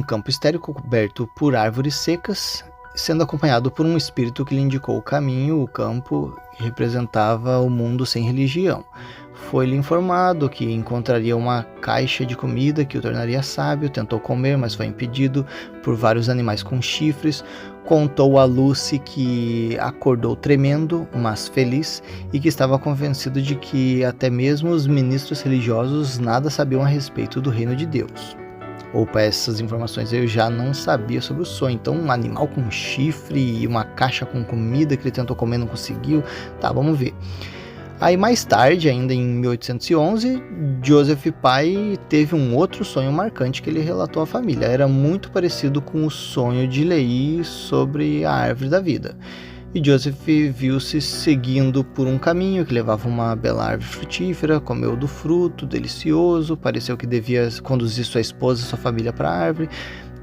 campo estéril coberto por árvores secas, sendo acompanhado por um espírito que lhe indicou o caminho. O campo representava o mundo sem religião. Foi-lhe informado que encontraria uma caixa de comida que o tornaria sábio. Tentou comer, mas foi impedido por vários animais com chifres. Contou a Lucy que acordou tremendo, mas feliz, e que estava convencido de que até mesmo os ministros religiosos nada sabiam a respeito do reino de Deus. Essas informações eu já não sabia sobre o sonho. Então, um animal com chifre e uma caixa com comida que ele tentou comer e não conseguiu. Tá, vamos ver. Aí mais tarde, ainda em 1811, Joseph pai teve um outro sonho marcante que ele relatou à família. Era muito parecido com o sonho de Lehi sobre a árvore da vida. E Joseph viu-se seguindo por um caminho que levava uma bela árvore frutífera, comeu do fruto, delicioso, pareceu que devia conduzir sua esposa e sua família para a árvore,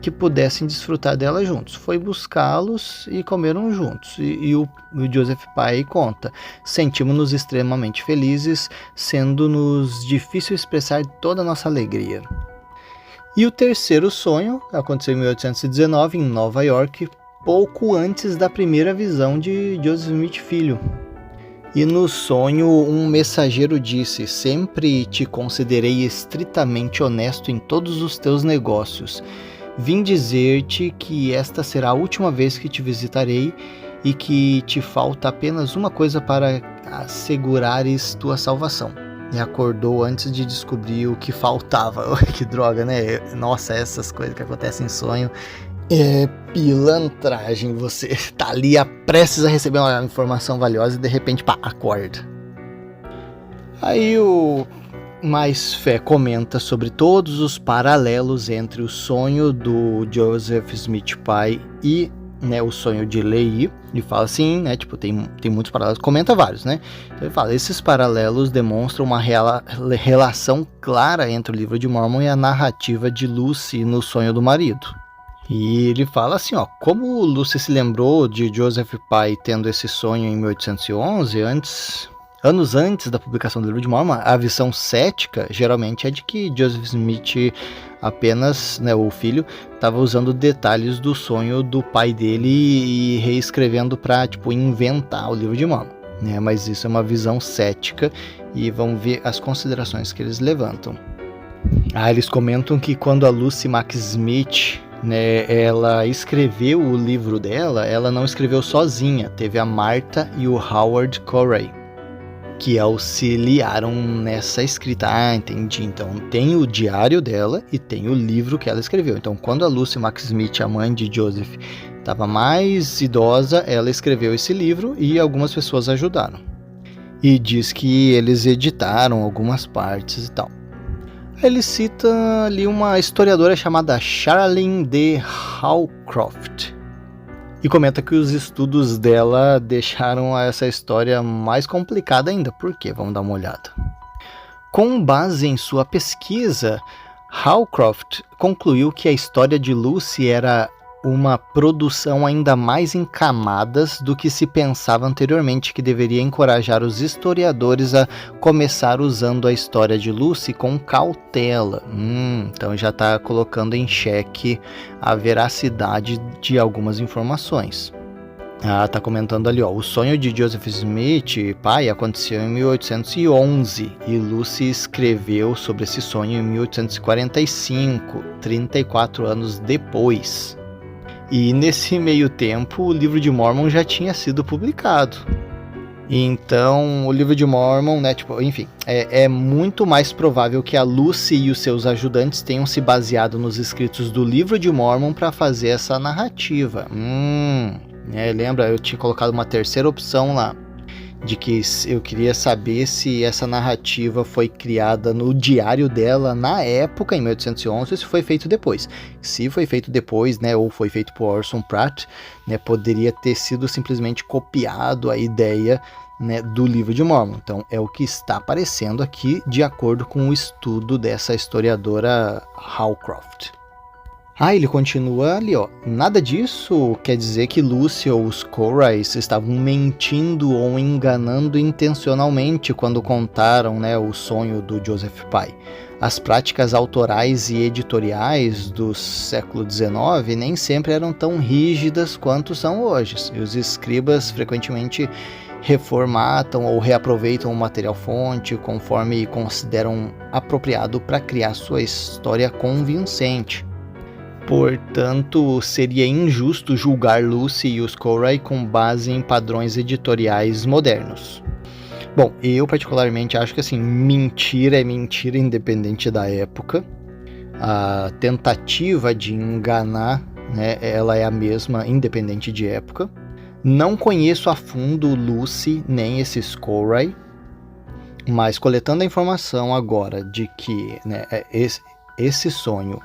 que pudessem desfrutar dela juntos. Foi buscá-los e comeram juntos. E o Joseph pai conta: sentimos-nos extremamente felizes, sendo-nos difícil expressar toda a nossa alegria. E o terceiro sonho aconteceu em 1819, em Nova York, pouco antes da primeira visão de Joseph Smith filho. E no sonho, um mensageiro disse: sempre te considerei estritamente honesto em todos os teus negócios. Vim dizer-te que esta será a última vez que te visitarei e que te falta apenas uma coisa para assegurares tua salvação. E acordou antes de descobrir o que faltava. Que droga, né? Nossa, essas coisas que acontecem em sonho é pilantragem. Você tá ali prestes a receber uma informação valiosa e de repente, acorda. Aí o Mais Fé comenta sobre todos os paralelos entre o sonho do Joseph Smith pai e, né, o sonho de Lehi. Ele fala assim, né, tem muitos paralelos, comenta vários, né? Então ele fala: esses paralelos demonstram uma relação clara entre o livro de Mórmon e a narrativa de Lucy no sonho do marido. E ele fala assim, como Lucy se lembrou de Joseph pai tendo esse sonho em 1811, anos antes da publicação do livro de Mórmon, a visão cética geralmente é de que Joseph Smith apenas, né, o filho, estava usando detalhes do sonho do pai dele e reescrevendo para inventar o livro de Mórmon, né? Mas isso é uma visão cética e vamos ver as considerações que eles levantam. Eles comentam que quando a Lucy Mack Smith, né, ela escreveu o livro dela, ela não escreveu sozinha, teve a Martha e o Howard Corey que auxiliaram nessa escrita. Entendi. Então tem o diário dela e tem o livro que ela escreveu. Então quando a Lucy Mack Smith, a mãe de Joseph, estava mais idosa, ela escreveu esse livro e algumas pessoas ajudaram. E diz que eles editaram algumas partes e tal. Ele cita ali uma historiadora chamada Charlene D. Hawcroft. E comenta que os estudos dela deixaram essa história mais complicada ainda. Por quê? Vamos dar uma olhada. Com base em sua pesquisa, Hawcroft concluiu que a história de Lucy era uma produção ainda mais em camadas do que se pensava anteriormente, que deveria encorajar os historiadores a começar usando a história de Lucy com cautela. Então já está colocando em xeque a veracidade de algumas informações. Tá comentando ali, o sonho de Joseph Smith, pai, aconteceu em 1811 e Lucy escreveu sobre esse sonho em 1845, 34 anos depois. E nesse meio tempo, o livro de Mormon já tinha sido publicado. Então, o livro de Mormon, né, enfim, é muito mais provável que a Lucy e os seus ajudantes tenham se baseado nos escritos do livro de Mormon para fazer essa narrativa. Lembra, eu tinha colocado uma terceira opção lá, de que eu queria saber se essa narrativa foi criada no diário dela na época, em 1811, ou se foi feito depois. Se foi feito depois, né, ou foi feito por Orson Pratt, né, poderia ter sido simplesmente copiado a ideia, né, do livro de Mormon. Então é o que está aparecendo aqui, de acordo com o estudo dessa historiadora Howcroft. Ele continua ali, nada disso quer dizer que Lucy ou os Corys estavam mentindo ou enganando intencionalmente quando contaram, né, o sonho do Joseph Pye. As práticas autorais e editoriais do século XIX nem sempre eram tão rígidas quanto são hoje, e os escribas frequentemente reformatam ou reaproveitam o material fonte conforme consideram apropriado para criar sua história convincente. Portanto, seria injusto julgar Lucy e os Corey com base em padrões editoriais modernos. Bom, eu particularmente acho que assim, mentira é mentira independente da época. A tentativa de enganar, né, ela é a mesma independente de época. Não conheço a fundo Lucy nem esses Corey, mas coletando a informação agora de que, né, esse sonho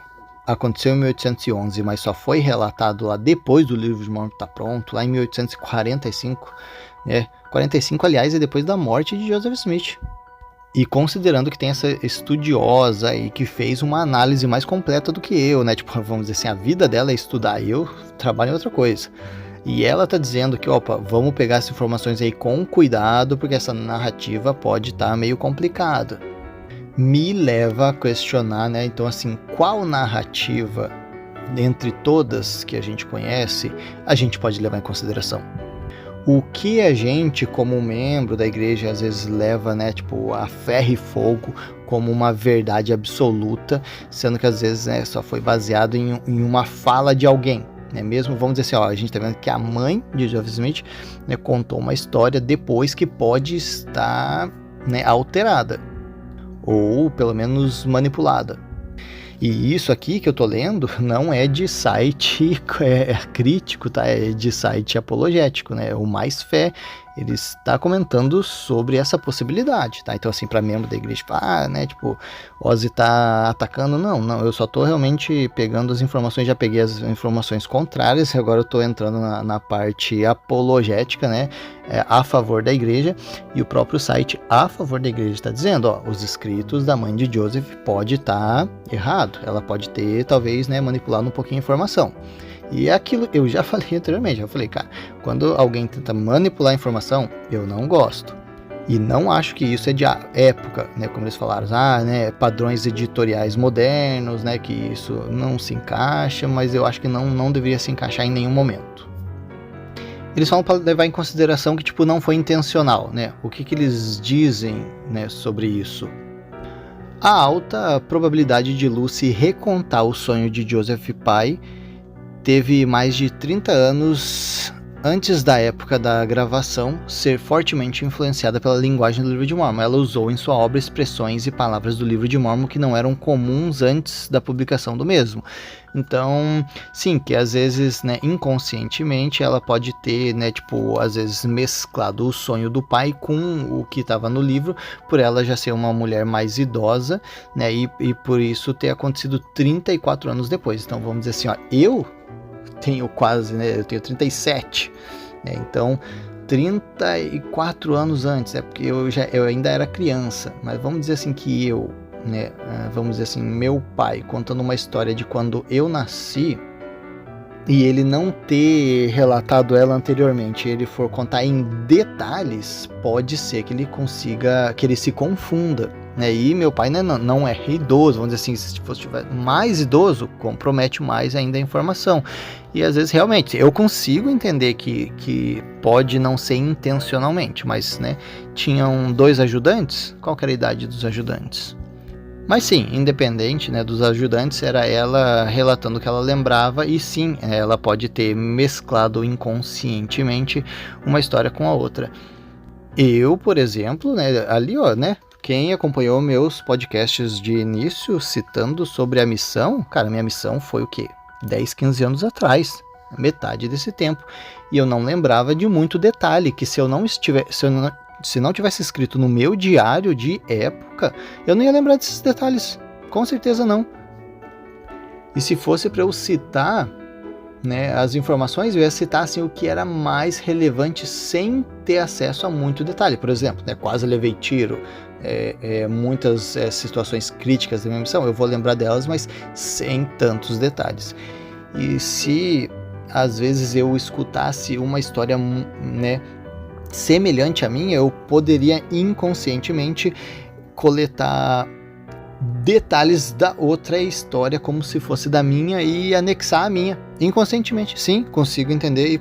aconteceu em 1811, mas só foi relatado lá depois do livro de Mormon estar pronto, lá em 1845, né? 45, aliás, é depois da morte de Joseph Smith. E considerando que tem essa estudiosa aí que fez uma análise mais completa do que eu, né? Vamos dizer assim, a vida dela é estudar, eu trabalho em outra coisa. E ela tá dizendo que, vamos pegar essas informações aí com cuidado, porque essa narrativa pode estar meio complicada. Me leva a questionar, né? Então, assim, qual narrativa, entre todas que a gente conhece, a gente pode levar em consideração? O que a gente, como membro da igreja, às vezes leva, né, a ferro e fogo como uma verdade absoluta, sendo que às vezes, né, só foi baseado em uma fala de alguém, né? Mesmo, vamos dizer assim, a gente tá vendo que a mãe de Joseph Smith, né, contou uma história depois que pode estar, né, alterada, ou pelo menos manipulada. E isso aqui que eu tô lendo não é de site crítico, tá? É de site apologético, né? O Mais Fé, ele está comentando sobre essa possibilidade, tá? Então, assim, para membro da igreja, né? Ozzy tá atacando. Não, eu só tô realmente pegando as informações, já peguei as informações contrárias, e agora eu tô entrando na parte apologética, né? A favor da igreja, e o próprio site a favor da igreja está dizendo, os escritos da mãe de Joseph pode estar errado, ela pode ter, talvez, né, manipulado um pouquinho a informação. E é aquilo eu já falei anteriormente, eu falei, cara, quando alguém tenta manipular a informação, eu não gosto. E não acho que isso é de época, né, como eles falaram, né, padrões editoriais modernos, né, que isso não se encaixa, mas eu acho que não deveria se encaixar em nenhum momento. Eles falam para levar em consideração que, não foi intencional, né? O que eles dizem, né, sobre isso? A alta probabilidade de Lucy recontar o sonho de Joseph Pye teve mais de 30 anos antes da época da gravação ser fortemente influenciada pela linguagem do livro de Mormon. Ela usou em sua obra expressões e palavras do livro de Mormon que não eram comuns antes da publicação do mesmo. Então, sim, que às vezes, né, inconscientemente ela pode ter, né, às vezes mesclado o sonho do pai com o que estava no livro, por ela já ser uma mulher mais idosa, né, e por isso ter acontecido 34 anos depois. Então, vamos dizer assim, eu tenho quase, né, eu tenho 37, né, então 34 anos antes, porque eu ainda era criança, mas vamos dizer assim que vamos dizer assim, meu pai contando uma história de quando eu nasci, e ele não ter relatado ela anteriormente, ele for contar em detalhes, pode ser que ele se confunda, né? E meu pai não é idoso, vamos dizer assim, se fosse mais idoso, compromete mais ainda a informação. E às vezes realmente eu consigo entender que pode não ser intencionalmente, mas, né, tinham 2 ajudantes. Qual que era a idade dos ajudantes? Mas sim, independente, né, dos ajudantes, era ela relatando o que ela lembrava, e sim, ela pode ter mesclado inconscientemente uma história com a outra. Eu, por exemplo, né, ali, ó, né, quem acompanhou meus podcasts de início citando sobre a missão, cara, minha missão foi o quê? 10, 15 anos atrás, metade desse tempo, e eu não lembrava de muito detalhe, que se não tivesse escrito no meu diário de época, eu não ia lembrar desses detalhes. Com certeza não. E se fosse para eu citar, né, as informações, eu ia citar assim, o que era mais relevante sem ter acesso a muito detalhe. Por exemplo, né, quase levei tiro, muitas situações críticas da minha missão, eu vou lembrar delas, mas sem tantos detalhes. E se às vezes eu escutasse uma história, né, semelhante à minha, eu poderia inconscientemente coletar detalhes da outra história como se fosse da minha e anexar a minha inconscientemente. Sim, consigo entender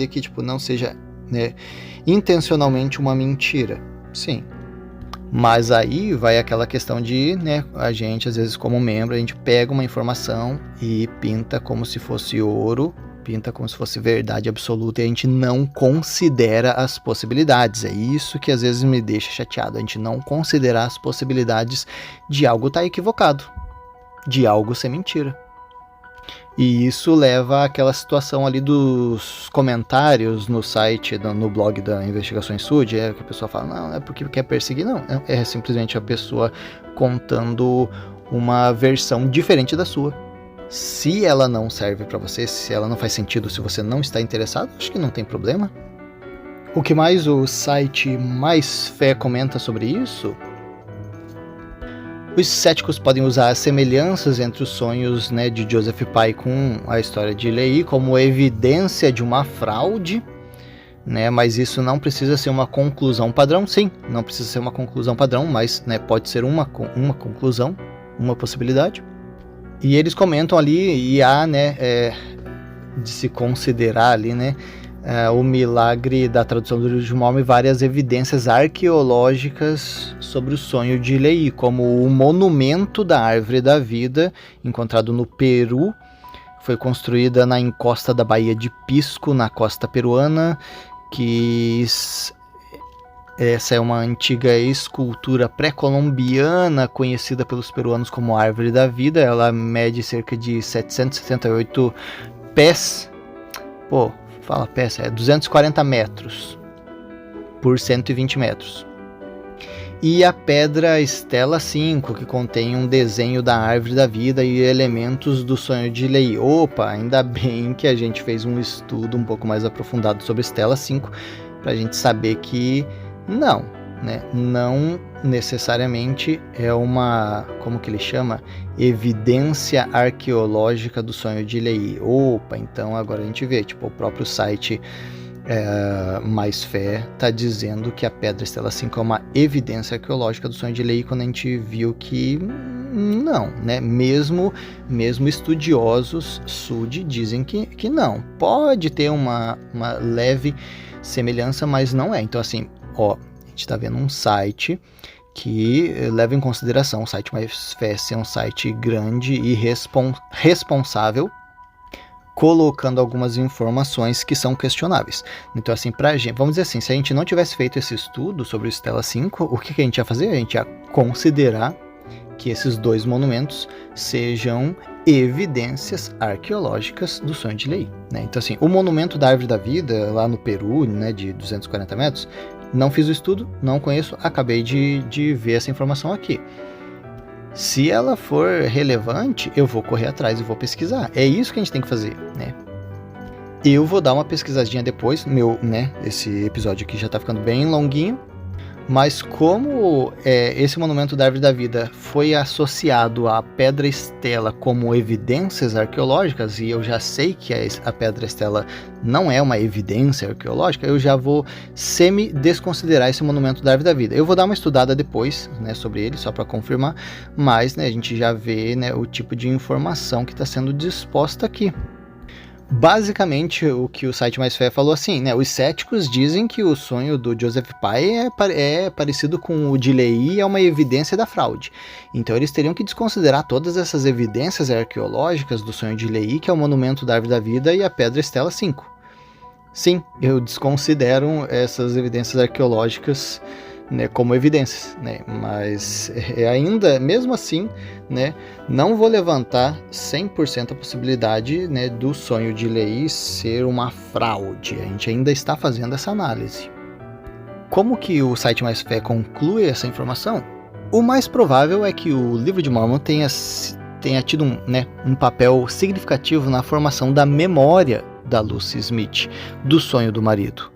que tipo não seja, né, intencionalmente uma mentira. Sim. Mas aí vai aquela questão de, né, a gente às vezes como membro, a gente pega uma informação e pinta como se fosse ouro, pinta como se fosse verdade absoluta, e a gente não considera as possibilidades. É isso que às vezes me deixa chateado, a gente não considerar as possibilidades de algo estar equivocado, de algo ser mentira. E isso leva àquela situação ali dos comentários no site, no blog da Investigações Sud, que a pessoa fala, não, é porque quer perseguir, não, é simplesmente a pessoa contando uma versão diferente da sua. Se ela não serve para você, se ela não faz sentido, se você não está interessado, acho que não tem problema. O que mais o site Mais Fé comenta sobre isso? Os céticos podem usar as semelhanças entre os sonhos, né, de Joseph Pye com a história de Leigh como evidência de uma fraude, né, mas isso não precisa ser uma conclusão padrão. Sim, não precisa ser uma conclusão padrão, mas, né, pode ser uma conclusão, uma possibilidade. E eles comentam ali, e há, né, de se considerar ali, né, o milagre da tradução do livro de Mormon e várias evidências arqueológicas sobre o sonho de Leigh, como o monumento da árvore da vida, encontrado no Peru, foi construída na encosta da Baía de Pisco, na costa peruana, que essa é uma antiga escultura pré-colombiana conhecida pelos peruanos como Árvore da Vida. Ela mede cerca de 778 pés. Fala pés, 240 metros por 120 metros. E a pedra Estela 5, que contém um desenho da Árvore da Vida e elementos do sonho de Leigh. Opa, ainda bem que a gente fez um estudo um pouco mais aprofundado sobre Estela 5, para a gente saber que não, né? Não necessariamente é uma, como que ele chama? Evidência arqueológica do sonho de Leigh. Opa, então agora a gente vê, tipo, o próprio site Mais Fé está dizendo que a pedra Estela 5 é uma evidência arqueológica do sonho de Leigh, quando a gente viu que não, né? Mesmo estudiosos Sud dizem que não. Pode ter uma leve semelhança, mas não é. Então assim, a gente está vendo um site que leva em consideração o site Mais Fé ser um site grande e responsável, colocando algumas informações que são questionáveis. Então assim, pra gente, vamos dizer assim, se a gente não tivesse feito esse estudo sobre o Estela 5, o que a gente ia fazer? A gente ia considerar que esses 2 monumentos sejam evidências arqueológicas do sonho de Leigh, né? Então assim, o monumento da Árvore da Vida lá no Peru, né, de 240 metros, não fiz o estudo, não conheço, acabei de ver essa informação aqui. Se ela for relevante, eu vou correr atrás e vou pesquisar. É isso que a gente tem que fazer, né? Eu vou dar uma pesquisadinha depois, esse episódio aqui já tá ficando bem longuinho, Mas como esse monumento da Árvore da Vida foi associado à Pedra Estela como evidências arqueológicas, e eu já sei que a Pedra Estela não é uma evidência arqueológica, eu já vou semi-desconsiderar esse monumento da Árvore da Vida. Eu vou dar uma estudada depois, né, sobre ele, só para confirmar, mas, né, a gente já vê, né, o tipo de informação que está sendo disposta aqui. Basicamente, o que o site Mais Fé falou assim, né? Os céticos dizem que o sonho do Joseph Pye é parecido com o de Lehi e é uma evidência da fraude. Então eles teriam que desconsiderar todas essas evidências arqueológicas do sonho de Lehi, que é o monumento da Árvore da Vida e a Pedra Estela 5. Sim, eu desconsidero essas evidências arqueológicas, né, como evidências, né, mas ainda, mesmo assim, né, não vou levantar 100% a possibilidade, né, do sonho de Lehi ser uma fraude. A gente ainda está fazendo essa análise. Como que o site Mais Fé conclui essa informação? O mais provável é que o Livro de Mórmon tenha tido um papel significativo na formação da memória da Lucy Smith, do sonho do marido.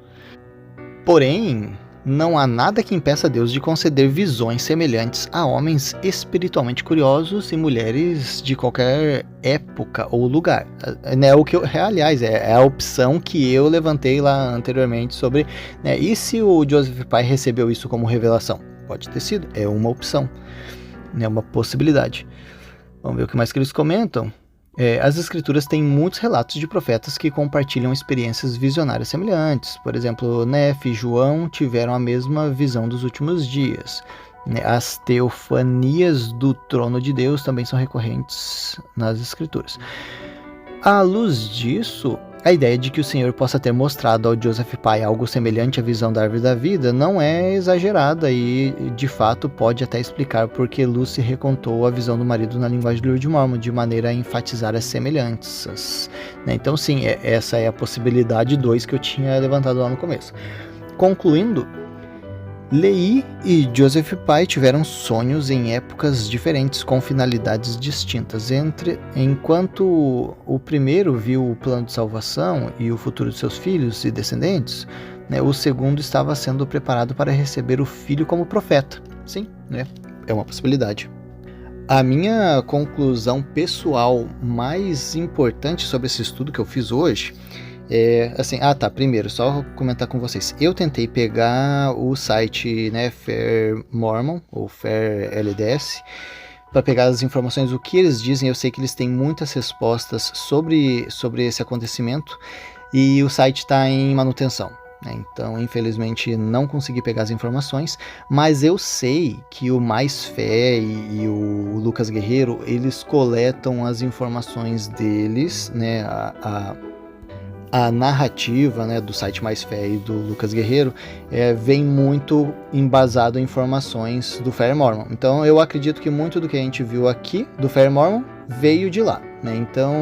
Porém, não há nada que impeça Deus de conceder visões semelhantes a homens espiritualmente curiosos e mulheres de qualquer época ou lugar. Né, o que aliás, é a opção que eu levantei lá anteriormente sobre, né, e se o Joseph Pye recebeu isso como revelação? Pode ter sido, é uma opção, né, uma possibilidade. Vamos ver o que mais que eles comentam. As escrituras têm muitos relatos de profetas que compartilham experiências visionárias semelhantes. Por exemplo, Nefe e João tiveram a mesma visão dos últimos dias. As teofanias do trono de Deus também são recorrentes nas escrituras. À luz disso, a ideia de que o Senhor possa ter mostrado ao Joseph Pye algo semelhante à visão da Árvore da Vida não é exagerada e, de fato, pode até explicar por que Lucy recontou a visão do marido na linguagem do Livro de Mórmon, de maneira a enfatizar as semelhanças. Então, sim, essa é a possibilidade 2 que eu tinha levantado lá no começo. Concluindo, Lehi e Joseph Pye tiveram sonhos em épocas diferentes com finalidades distintas. Enquanto o primeiro viu o plano de salvação e o futuro de seus filhos e descendentes, né, o segundo estava sendo preparado para receber o filho como profeta. Sim, né, é uma possibilidade. A minha conclusão pessoal mais importante sobre esse estudo que eu fiz hoje primeiro, só comentar com vocês. Eu tentei pegar o site, né, Fair Mormon, ou Fair LDS, para pegar as informações, o que eles dizem. Eu sei que eles têm muitas respostas sobre esse acontecimento, e o site está em manutenção, né? Então, infelizmente, não consegui pegar as informações, mas eu sei que o Mais Fé e o Lucas Guerreiro, eles coletam as informações deles, né, a narrativa, né, do site Mais Fé e do Lucas Guerreiro vem muito embasado em informações do Fair Mormon. Então eu acredito que muito do que a gente viu aqui do Fair Mormon veio de lá, né? Então,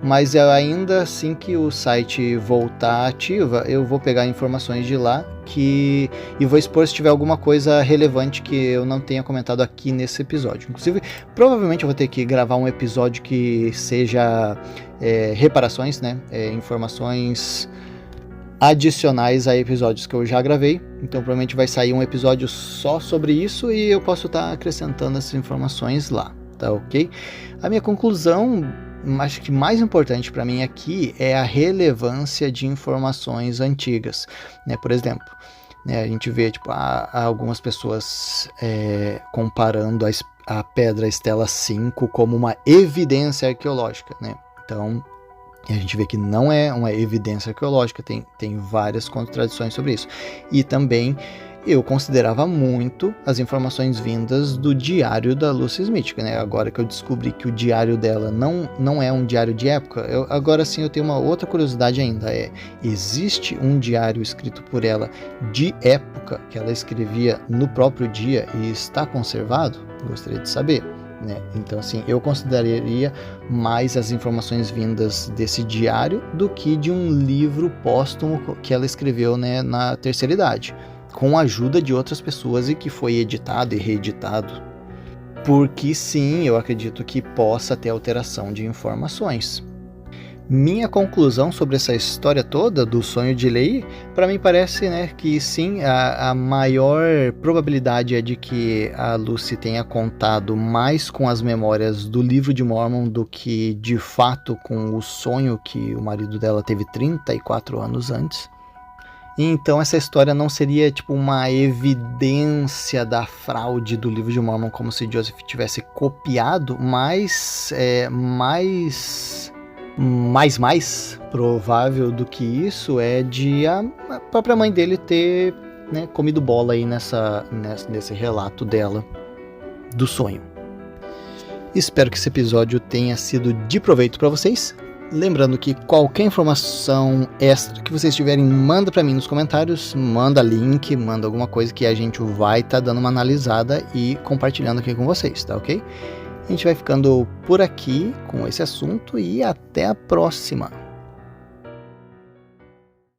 mas ainda assim que o site voltar ativa, eu vou pegar informações de lá e vou expor se tiver alguma coisa relevante que eu não tenha comentado aqui nesse episódio. Inclusive, provavelmente eu vou ter que gravar um episódio que seja reparações, né? Informações adicionais a episódios que eu já gravei. Então provavelmente vai sair um episódio só sobre isso e eu posso estar acrescentando essas informações lá, tá ok? A minha conclusão, acho que mais importante para mim aqui, é a relevância de informações antigas, né? Por exemplo, né, a gente vê algumas pessoas comparando a Pedra Estela 5 como uma evidência arqueológica, né? Então, a gente vê que não é uma evidência arqueológica, tem várias contradições sobre isso. E também eu considerava muito as informações vindas do diário da Lucy Smith, né? Agora que eu descobri que o diário dela não é um diário de época, agora sim eu tenho uma outra curiosidade ainda, existe um diário escrito por ela de época, que ela escrevia no próprio dia e está conservado? Gostaria de saber, né? Então, assim, eu consideraria mais as informações vindas desse diário do que de um livro póstumo que ela escreveu, né, na terceira idade, com a ajuda de outras pessoas e que foi editado e reeditado. Porque sim, eu acredito que possa ter alteração de informações. Minha conclusão sobre essa história toda do sonho de Lehi, para mim parece, né, que sim, a maior probabilidade é de que a Lucy tenha contado mais com as memórias do livro de Mormon do que de fato com o sonho que o marido dela teve 34 anos antes. E então essa história não seria tipo uma evidência da fraude do livro de Mormon, como se Joseph tivesse copiado, mas mais provável do que isso é de a própria mãe dele ter, né, comido bola aí nesse relato dela do sonho. Espero que esse episódio tenha sido de proveito para vocês. Lembrando que qualquer informação extra que vocês tiverem, manda para mim nos comentários, manda link, manda alguma coisa que a gente vai estar dando uma analisada e compartilhando aqui com vocês, tá ok? A gente vai ficando por aqui com esse assunto e até a próxima!